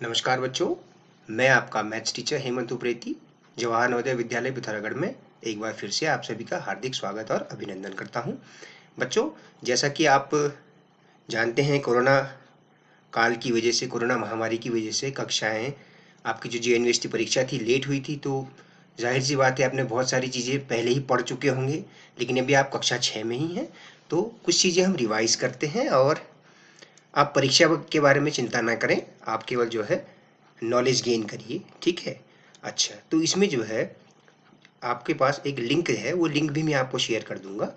नमस्कार बच्चों, मैं आपका मैथ्स टीचर हेमंत उप्रेती जवाहर नवोदय विद्यालय पिथौरागढ़ में एक बार फिर से आप सभी का हार्दिक स्वागत और अभिनंदन करता हूं। बच्चों, जैसा कि आप जानते हैं, कोरोना काल की वजह से, कोरोना महामारी की वजह से कक्षाएं, आपकी जो जे यूनिवर्सिटी परीक्षा थी लेट हुई थी, तो जाहिर सी बात है आपने बहुत सारी चीज़ें पहले ही पढ़ चुके होंगे। लेकिन अभी आप कक्षा 6 में ही हैं, तो कुछ चीज़ें हम रिवाइज करते हैं और आप परीक्षा के बारे में चिंता ना करें। आप केवल जो है नॉलेज गेन करिए, ठीक है। अच्छा, तो इसमें जो है आपके पास एक लिंक है, वो लिंक भी मैं आपको शेयर कर दूंगा,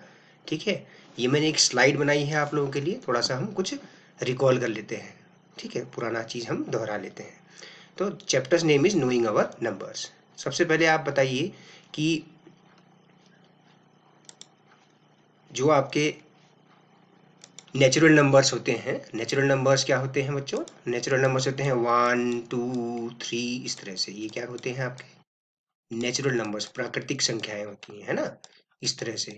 ठीक है। ये मैंने एक स्लाइड बनाई है आप लोगों के लिए, थोड़ा सा हम कुछ रिकॉल कर लेते हैं, ठीक है, पुराना चीज़ हम दोहरा लेते हैं। तो chapters name is knowing our numbers. सबसे पहले आप बताइए कि जो आपके नेचुरल नंबर्स होते हैं, नेचुरल नंबर्स क्या होते हैं बच्चों? नेचुरल नंबर्स होते हैं 1 2 3, इस तरह से। ये क्या होते हैं आपके नेचुरल नंबर्स, प्राकृतिक संख्याएं होती हैं, है ना, इस तरह से।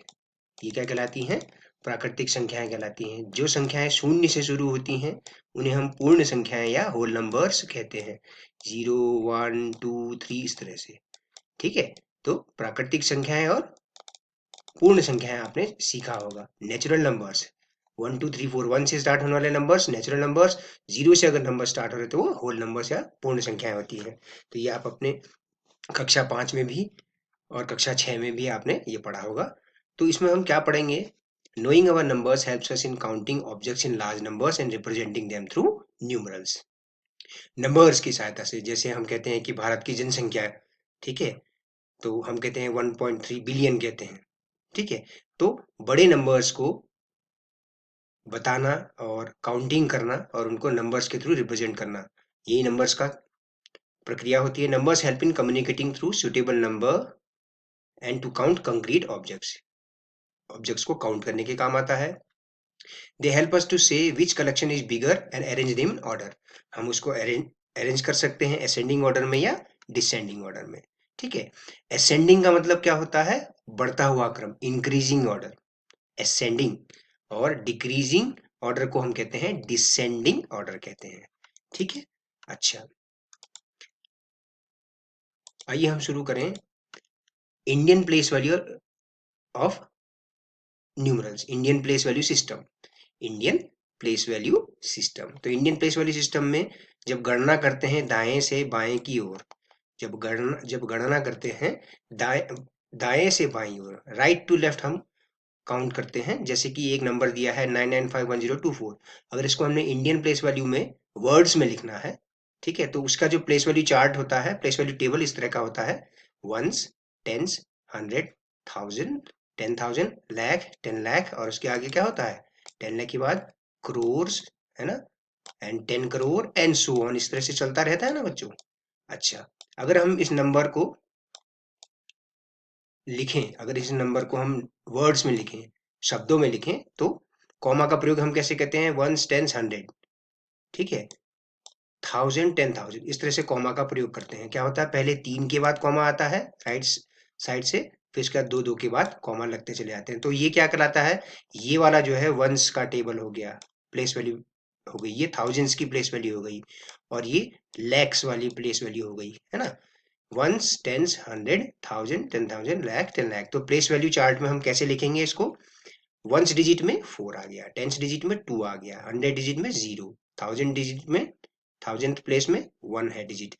ये क्या कहलाती हैं? प्राकृतिक संख्याएं कहलाती हैं। जो संख्याएं शून्य से शुरू होती हैं उन्हें हम पूर्ण संख्याएं या होल नंबर्स कहते हैं। 0 1 2 3, इस तरह से, ठीक है। तो प्राकृतिक संख्याएं और पूर्ण संख्याएं आपने सीखा होगा। नेचुरल नंबर्स 1 2 3 4, 1 से स्टार्ट होने वाले नंबर्स नेचुरल नंबर्स। 0 से अगर नंबर स्टार्ट हो रहे तो वो होल नंबर्स या पूर्ण संख्याएं होती हैं। तो ये आप अपने कक्षा 5 में भी और कक्षा 6 में भी आपने ये पढ़ा होगा। तो इसमें हम क्या पढ़ेंगे? Knowing our numbers helps us in counting objects in large numbers and representing them through numerals. Numbers की सहायता से, जैसे हम कहते हैं कि भारत की जनसंख्या है, ठीक है, तो हम कहते हैं 1.3 बिलियन कहते हैं, ठीक है। तो बड़े नंबर्स को बताना और काउंटिंग करना और उनको नंबर्स के थ्रू रिप्रेजेंट करना, यही नंबर्स का प्रक्रिया होती है। Numbers help in communicating through suitable number and to count concrete objects. Objects को काउंट करने के काम आता है। They help us to say which collection is bigger and arrange them in order. हम उसको अरेंज कर सकते हैं असेंडिंग ऑर्डर में या डिसेंडिंग ऑर्डर में, ठीक है। असेंडिंग का मतलब क्या होता है? बढ़ता हुआ क्रम, इंक्रीजिंग ऑर्डर, असेंडिंग। और डिक्रीजिंग ऑर्डर को हम कहते हैं डिसेंडिंग ऑर्डर कहते हैं, ठीक है। अच्छा, आइए हम शुरू करें। Indian place value of numerals, Indian place value system. Indian place value system, तो इंडियन प्लेस वैल्यू सिस्टम में जब गणना करते हैं दाएं से बाएं की ओर, जब गणना करते हैं दाएं दाएं से बाईं ओर, राइट टू लेफ्ट, हम काउंट करते हैं। जैसे कि एक नंबर दिया है 995104, अगर इसको हमने इंडियन प्लेस वैल्यू में वर्ड्स में लिखना है, ठीक है, तो उसका जो प्लेस वैल्यू चार्ट होता है, प्लेस वैल्यू टेबल इस तरह का होता है। वंस, टेंस, 100, 1000, 10,000, लाख, 10 लाख, और उसके आगे क्या होता है? 10 लाख के बाद क्रोर्स, है ना, and 10 crore and so on, इस तरह से चलता रहता है ना बच्चों। अच्छा, अगर हम इस नंबर को लिखें, अगर इस नंबर को हम वर्ड्स में लिखें, शब्दों में लिखें, तो कॉमा का प्रयोग हम कैसे करते हैं? वंस, टेंस, 100, ठीक है, 1000, 10,000, इस तरह से कॉमा का प्रयोग करते हैं। क्या होता है? पहले 3 के बाद कॉमा आता है राइट साइड से, फिर इसके बाद 2 2 के बाद कॉमा लगते चले जाते हैं। तो ये क्या कहलाता है? ये वाला जो है वंस का टेबल हो गया, प्लेस वैल्यू हो गई, ये थाउजेंड्स की प्लेस वैल्यू हो गई, और ये लैक्स वाली प्लेस वैल्यू हो गई, है ना। Ones, tens, 100, 1000, 10,000, lakh, 10 lakh. तो प्लेस वैल्यू चार्ट में हम कैसे लिखेंगे इसको? वंस डिजिट में 4 आ गया, टेंस डिजिट में 2 आ गया, 100 डिजिट में 0, 1000 डिजिट में, 1000 प्लेस में 1 है डिजिट,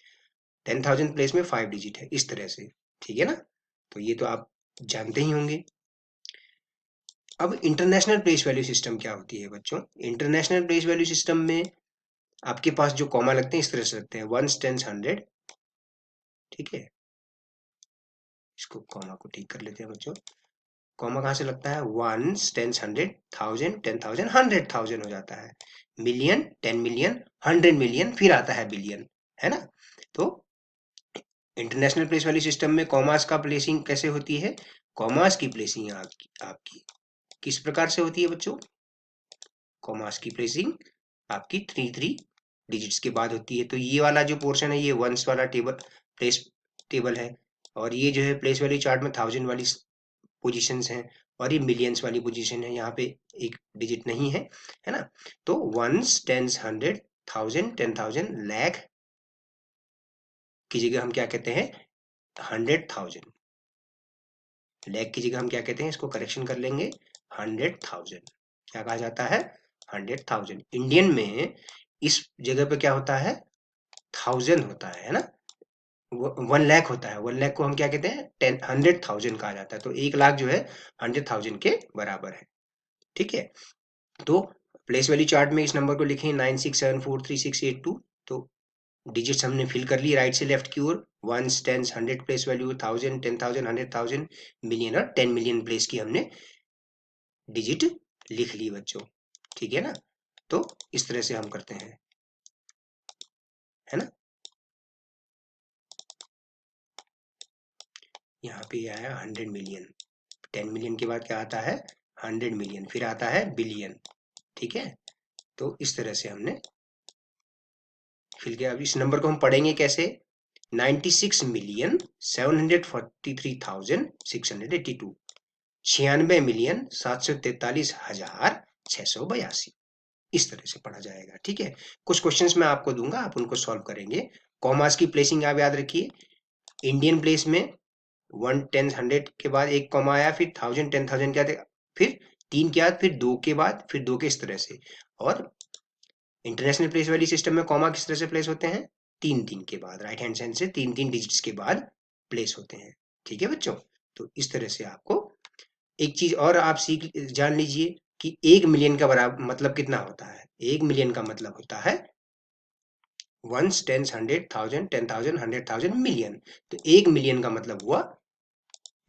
10,000 प्लेस में 5 डिजिट है, इस तरह से, ठीक है ना। तो ये तो आप जानते ही होंगे। अब इंटरनेशनल प्लेस वैल्यू सिस्टम क्या होती है बच्चों? इंटरनेशनल प्लेस वैल्यू सिस्टम में आपके पास जो कॉमा लगते हैं इस तरह से लगते हैं, वंस, टेंस, 100, ठीक है। इसको कॉमा को ठीक कर लेते हैं बच्चों। कॉमा कहाँ से लगता है? वंस, टेंस, 100, 1000, 10,000, 100,000 हो जाता है। मिलियन, 10 मिलियन, 100 मिलियन, फिर आता है बिलियन, है ना। तो इंटरनेशनल प्लेस वैल्यू सिस्टम में कॉमास का प्लेसिंग कैसे होती है? कॉमास की प्लेसिंग आपकी किस प्रकार से होती है बच्चों? कॉमास की प्लेसिंग आपकी 3 डिजिट्स के बाद होती है। तो ये वाला जो पोर्शन है ये वंस वाला प्लेस टेबल है, और ये जो है प्लेस वैल्यू चार्ट में 1000 वाली पोजीशंस हैं, और ये मिलियंस वाली पोजीशन है, यहाँ पे एक डिजिट नहीं है, है ना। तो वंस, टेंस, 100, 1000, 10,000, लाख, की जगह हम क्या कहते हैं 100,000, लाख की जगह हम क्या कहते हैं, इसको करेक्शन कर लेंगे 100,000। क्या कहा जाता है 100,000। इंडियन में इस जगह पे क्या होता है 1000 होता है ना, 1 लाख होता है। 1 लाख को हम क्या कहते हैं 100,000 कहा जाता है। तो 1 लाख जो है 100,000 के बराबर है। ठीक है, तो प्लेस वैल्यू चार्ट में इस नंबर को लिखें 96743682। तो डिजिट्स हमने फिल कर ली राइट से लेफ्ट की ओर, 1s 10s 100 place value, 1000 10,000 100,000 million और 10 मिलियन प्लेस की हमने डिजिट लिख ली बच्चों। ठीक है ना, तो इस तरह से हम करते हैं, है ना। यहाँ पे आया 100 मिलियन, 10 मिलियन के बाद क्या आता है 100 मिलियन, फिर आता है बिलियन। ठीक है, तो इस तरह से हमने फिल किया। अब इस नंबर को हम पढ़ेंगे कैसे, 96,743,682, 96,743,682, इस तरह से पढ़ा जाएगा। ठीक है, कुछ क्वेश्चंस मैं आपको दूंगा, आप उनको सॉल्व करेंगे। कॉमास की प्लेसिंग आप याद रखिए, इंडियन प्लेस में 1 10 100 के बाद एक कॉमा आया, फिर 1000 10,000 के बाद फिर 3 के बाद फिर 2 के बाद फिर 2 के, इस तरह से। और इंटरनेशनल प्लेस वैल्यू सिस्टम में कॉमा किस तरह से प्लेस होते हैं 3 3 के बाद, राइट हैंड साइड से 3 3 डिजिट्स के बाद प्लेस होते हैं। ठीक है बच्चों, तो इस तरह से आपको एक चीज और आप सीख जान लीजिए कि 1 मिलियन का बराबर मतलब कितना होता है। 1 मिलियन का मतलब होता है 1s 10s 100,000 10,000 100,000 मिलियन। तो 1 मिलियन का मतलब हुआ,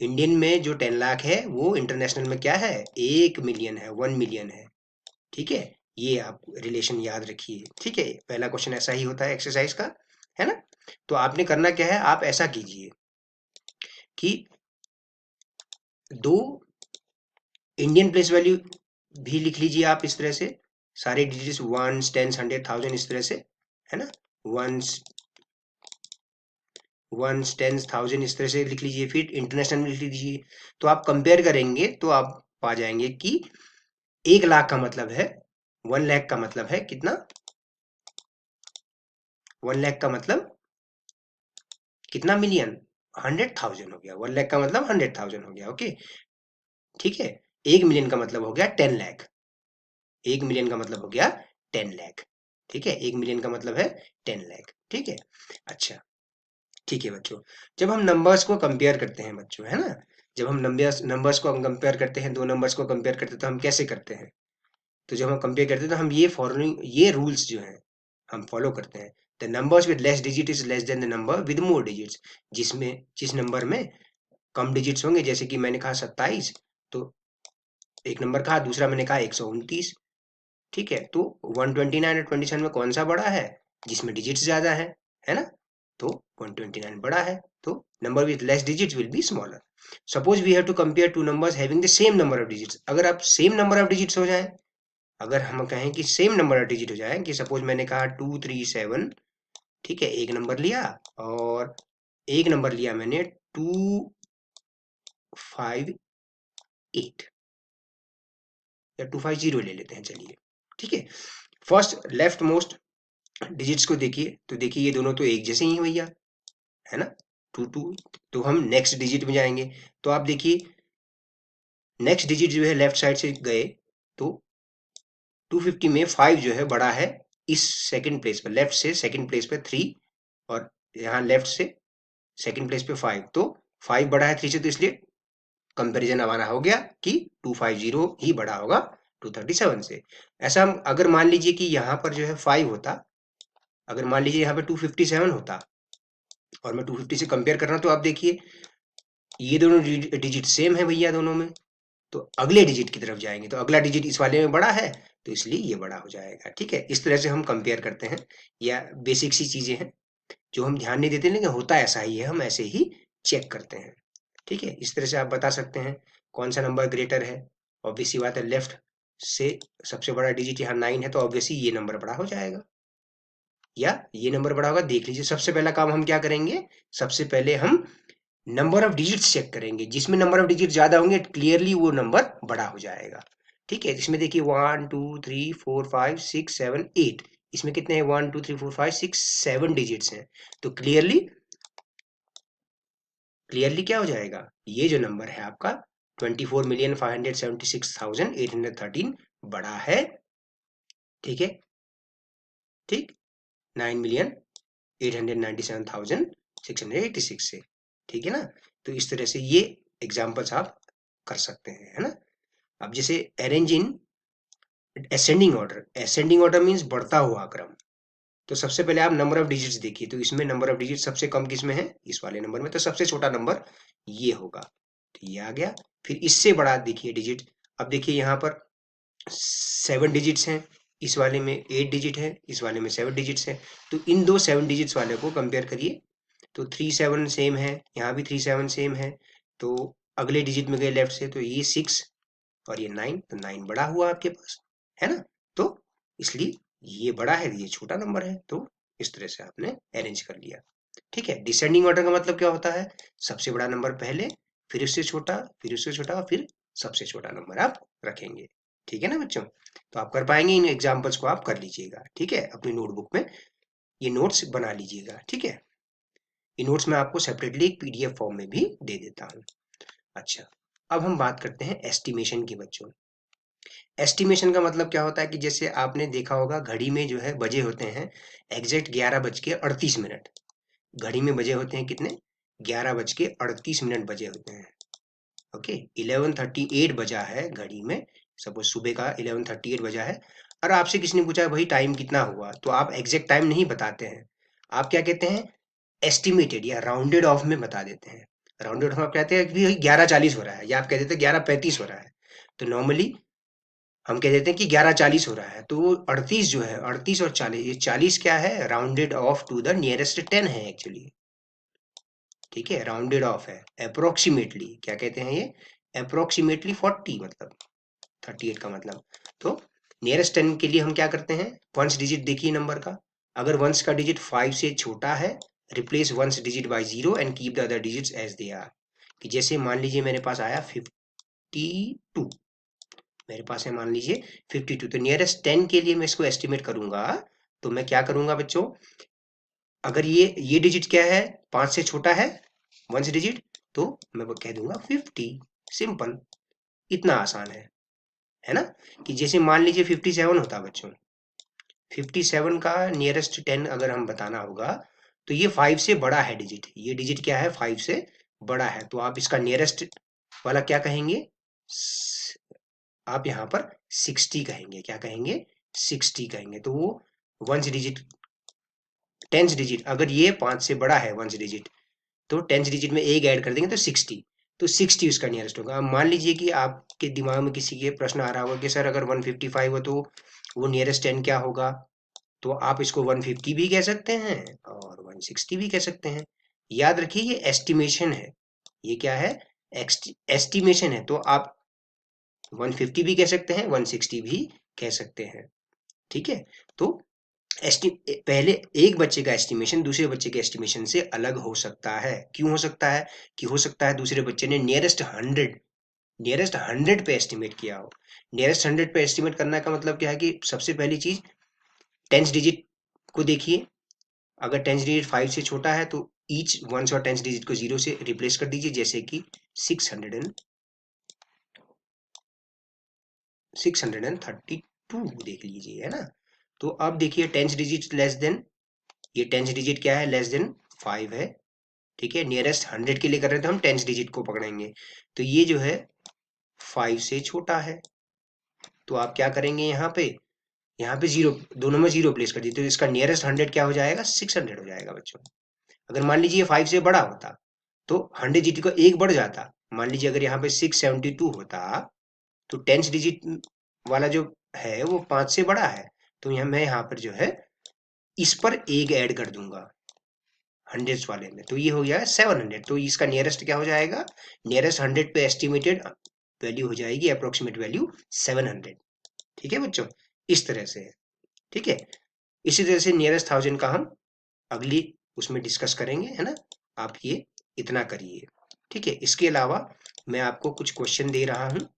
इंडियन में जो 10 लाख है वो इंटरनेशनल में क्या है 1 मिलियन है, 1 मिलियन है। ठीक है, ये आप रिलेशन याद रखिए। ठीक है, पहला क्वेश्चन ऐसा ही होता है एक्सरसाइज का, है ना। तो आपने करना क्या है, आप ऐसा कीजिए कि दो इंडियन प्लेस वैल्यू भी लिख लीजिए आप इस तरह से, सारे डिजिट्स 1s 10s 100,000 इस तरह से, है ना। 1s 1s 10s 1000 इस तरह से लिख लीजिए, फिर इंटरनेशनल में लिख लीजिए। तो आप कंपेयर करेंगे तो आप पा जाएंगे कि 1 लाख का मतलब है 1 लाख का मतलब है कितना, 1 लाख का मतलब कितना मिलियन 100,000 हो गया। 1 लाख का मतलब 100,000 हो गया। ओके, ठीक है। 1 मिलियन का मतलब हो गया 10 लाख, 1 मिलियन का मतलब हो गया 10 लाख। ठीक है, 1 मिलियन का मतलब है 10 लाख। ठीक है, अच्छा, ठीक है बच्चों। जब हम नंबर्स को कंपेयर करते हैं बच्चों, है ना, जब हम नंबर्स को हम कंपेयर करते हैं, दो नंबर्स को कंपेयर करते हैं, तो हम कैसे करते हैं। तो जब हम कंपेयर करते हैं तो हम ये फॉलोइंग, ये रूल्स जो हैं हम फॉलो करते हैं। The numbers with less digit is less than the number with more digits. जिसमें जिस नंबर में कम डिजिट्स होंगे, जैसे कि मैंने कहा 27, तो एक नंबर कहा, दूसरा मैंने कहा 129। ठीक है, तो 129 और 27 में कौन सा बड़ा है, जिसमें डिजिट्स ज्यादा है ना। तो 129 बड़ा है, तो number with less digits will be smaller. Suppose we have to compare two numbers having the same number of digits. अगर आप सेम नंबर ऑफ डिजिट्स हो जाए, अगर हम कहें कि सेम नंबर ऑफ डिजिट हो जाए, कि सपोज मैंने कहा 237, ठीक है, एक नंबर लिया, और एक नंबर लिया मैंने 258 या 250 ले लेते हैं, चलिए। ठीक है, फर्स्ट लेफ्ट मोस्ट डिजिट्स को देखिए, तो देखिए ये दोनों तो एक जैसे ही हैं भैया, है ना, 2 2। तो हम नेक्स्ट डिजिट में जाएंगे, तो आप देखिए नेक्स्ट डिजिट जो है लेफ्ट साइड से गए, तो 250 में 5 जो है बड़ा है इस सेकंड प्लेस पर, लेफ्ट से सेकंड प्लेस पे 3, और यहाँ लेफ्ट से सेकंड प्लेस पे 5, तो 5 बड़ा है 3 से, तो इसलिए कंपैरिजन हमारा हो गया कि 250 ही बड़ा होगा 237 से। ऐसा हम अगर मान लीजिए कि यहाँ पर जो है 5 होता, अगर मान लीजिए यहाँ पे 257 होता और मैं 250 से कंपेयर कर रहा हूँ, तो आप देखिए ये दोनों डिजिट सेम है भैया दोनों में। तो अगले डिजिट की तरफ जाएंगे, तो अगला डिजिट इस वाले में बड़ा है, तो इसलिए ये बड़ा हो जाएगा। ठीक है, इस तरह से हम कंपेयर करते हैं, या बेसिक सी चीजें हैं जो हम ध्यान नहीं देते, लेकिन होता ऐसा ही है, हम ऐसे ही चेक करते हैं। ठीक है, इस तरह से आप बता सकते हैं कौन सा नंबर ग्रेटर है। ऑब्वियसली बात है, लेफ्ट से सबसे बड़ा डिजिट यहाँ 9 है, तो ऑब्वियसली ये नंबर बड़ा हो जाएगा, या ये नंबर बड़ा होगा। देख लीजिए, सबसे पहला काम हम क्या करेंगे, सबसे पहले हम नंबर ऑफ डिजिट्स चेक करेंगे, जिसमें नंबर ऑफ डिजिट ज्यादा होंगे क्लियरली वो नंबर बड़ा हो जाएगा। ठीक है, इसमें देखिए 1 2 3 4 5 6 7 8, इसमें कितने हैं 1 2 3 4 5 6 7 डिजिट्स हैं, तो क्लियरली क्लियरली क्या हो जाएगा, ये जो नंबर है आपका 24,576,813 बड़ा है, ठीक है, ठीक, 9,897,686 से, ठीक है ना। तो इस तरह से ये एग्जाम्पल्स आप कर सकते हैं, है ना। अब जैसे arrange in ascending order means बढ़ता हुआ क्रम। तो सबसे पहले आप नंबर ऑफ डिजिट्स देखिए, तो इसमें नंबर ऑफ डिजिट सबसे कम किसमें है, इस वाले नंबर में, तो सबसे छोटा नंबर ये होगा, तो ये आ गया। फिर इससे बड़ा देखिए डिजिट, अब देखिए यहाँ पर 7 डिजिट्स हैं, इस वाले में 8 डिजिट है, इस वाले में 7 डिजिट्स है, तो इन दो 7 डिजिट्स वाले को कंपेयर करिए, तो 3 7 सेम है, यहाँ भी 3 7 सेम है, तो अगले डिजिट में गए लेफ्ट से, तो ये 6 और ये 9, तो 9 बड़ा हुआ आपके पास, है ना। तो इसलिए ये बड़ा है, ये छोटा नंबर है, तो इस तरह से आपने अरेंज कर लिया, ठीक है। डिसेंडिंग ऑर्डर का मतलब क्या होता है, सबसे बड़ा नंबर पहले, फिर उससे छोटा, फिर उससे छोटा, फिर सबसे छोटा नंबर आप रखेंगे, ठीक है ना बच्चों। तो आप कर पाएंगे, इन एग्जाम्पल्स को आप कर लीजिएगा, ठीक है, अपनी नोटबुक में ये नोट्स बना लीजिएगा, ठीक है। ये नोट्स मैं आपको सेपरेटली एक पीडीएफ फॉर्म में भी दे देता हूँ। अच्छा, अब हम बात करते हैं एस्टिमेशन की बच्चों। एस्टिमेशन का मतलब क्या होता है कि जैसे आपने देखा होगा घड़ी में जो है बजे होते हैं एग्जैक्ट 11:38, घड़ी में बजे होते हैं कितने, 11:38 बजे होते हैं, ओके। 11:38 बजा है घड़ी में, सपोज सुबह का 11:38 बजा है, और आपसे किसी ने पूछा भाई टाइम कितना हुआ, तो आप एग्जैक्ट टाइम नहीं बताते हैं, आप क्या कहते हैं, एस्टिमेटेड या राउंडेड ऑफ में बता देते हैं। राउंडेड ऑफ आप कहते हैं कि 11:40 हो रहा है, या आप कह देते हैं 11:35 हो रहा है, तो नॉर्मली हम कह देते हैं कि 11:40 हो रहा है, तो 38 जो है, 38 और 40, ये 40 क्या है, rounded off to the nearest 10 है एक्चुअली, ठीक है, राउंडेड ऑफ है, अप्रोक्सीमेटली क्या कहते हैं ये, अप्रोक्सीमेटली 40 मतलब 38 का मतलब। तो नियरेस्ट 10 के लिए हम क्या करते हैं, वंस डिजिट देखिए नंबर का, अगर वंस का डिजिट 5 से छोटा है, replace ones digit by 0 and keep the other digits as they are. कि जैसे मान लीजिए मेरे पास आया 52, मेरे पास है मान लीजिए 52, तो नियरेस्ट 10 के लिए मैं इसको एस्टिमेट करूंगा, तो मैं क्या करूंगा बच्चों, अगर ये डिजिट क्या है, 5 से छोटा है वंस डिजिट, तो मैं वो कह दूंगा 50, सिंपल, इतना आसान है ना। कि जैसे मान लीजिए 57 होता बच्चों, 57 का नियरेस्ट 10 अगर हम बताना होगा, तो ये 5 से बड़ा है डिजिट, ये डिजिट क्या है, 5 से बड़ा है, तो आप इसका नियरेस्ट वाला क्या कहेंगे, आप यहाँ पर 60 कहेंगे, क्या कहेंगे, 60 कहेंगे, तो वो वंस डिजिट, टेंस डिजिट, अगर ये 5 से बड़ा है वंस डिजिट, तो टेंस डिजिट में एक ऐड कर देंगे तो 60, तो 60 उसका नियरेस्ट होगा। अब मान लीजिए कि आपके दिमाग में किसी के प्रश्न आ रहा होगा कि सर अगर 155 हो तो वो नियरेस्ट 10 क्या होगा, तो आप इसको 150 भी कह सकते हैं और 160 भी कह सकते हैं। याद रखिए ये एस्टिमेशन है, ये क्या है, एस्टिमेशन है, तो आप 150 भी कह सकते हैं, 160 भी कह सकते हैं, ठीक है। तो पहले एक बच्चे का एस्टिमेशन दूसरे बच्चे के एस्टिमेशन से अलग हो सकता है, क्यों हो सकता है, कि हो सकता है दूसरे बच्चे ने नियरेस्ट 100 पे एस्टिमेट किया हो। नियरेस्ट 100 पे एस्टिमेट करने का मतलब क्या है कि सबसे पहली चीज टेंस डिजिट को देखिए, अगर टेंस डिजिट 5 से छोटा है तो ईच वंस और टेंस डिजिट को 0 से रिप्लेस कर दीजिए, जैसे कि 632 देख लीजिए, है ना। तो अब देखिए टेंस डिजिट लेस देन, ये टेंस डिजिट क्या है, लेस देन 5 है, ठीक है, नियरेस्ट 100 के लिए कर रहे हैं तो हम टेंस डिजिट को पकड़ेंगे, तो ये जो है 5 से छोटा है, तो आप क्या करेंगे, यहाँ पे जीरो, दोनों में जीरो प्लेस कर दीजिए, तो इसका नियरेस्ट 100 क्या हो जाएगा, 600 हो जाएगा बच्चों। अगर मान लीजिए 5 से बड़ा होता तो 100 डिजिट को एक बढ़ जाता, मान लीजिए अगर यहाँ पे 672 होता, तो टेंस डिजिट वाला जो है वो 5 से बड़ा है, तो यहाँ मैं यहाँ पर जो है इस पर एक ऐड कर दूंगा हंड्रेड्स वाले में, तो ये हो गया 700, तो इसका नियरेस्ट क्या हो जाएगा, नियरेस्ट 100 पे एस्टिमेटेड वैल्यू हो जाएगी अप्रोक्सीमेट वैल्यू 700, ठीक है बच्चों, इस तरह से, ठीक है। इसी तरह से नियरेस्ट 1000 का हम अगली उसमें डिस्कस करेंगे, है ना। आप ये इतना करिए, ठीक है। इसके अलावा मैं आपको कुछ क्वेश्चन दे रहा हूँ,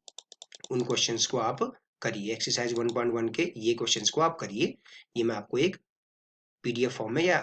उन क्वेश्चंस को आप करिए, एक्सरसाइज 1.1 के ये क्वेश्चंस को आप करिए, ये मैं आपको एक पीडीएफ फॉर्म में या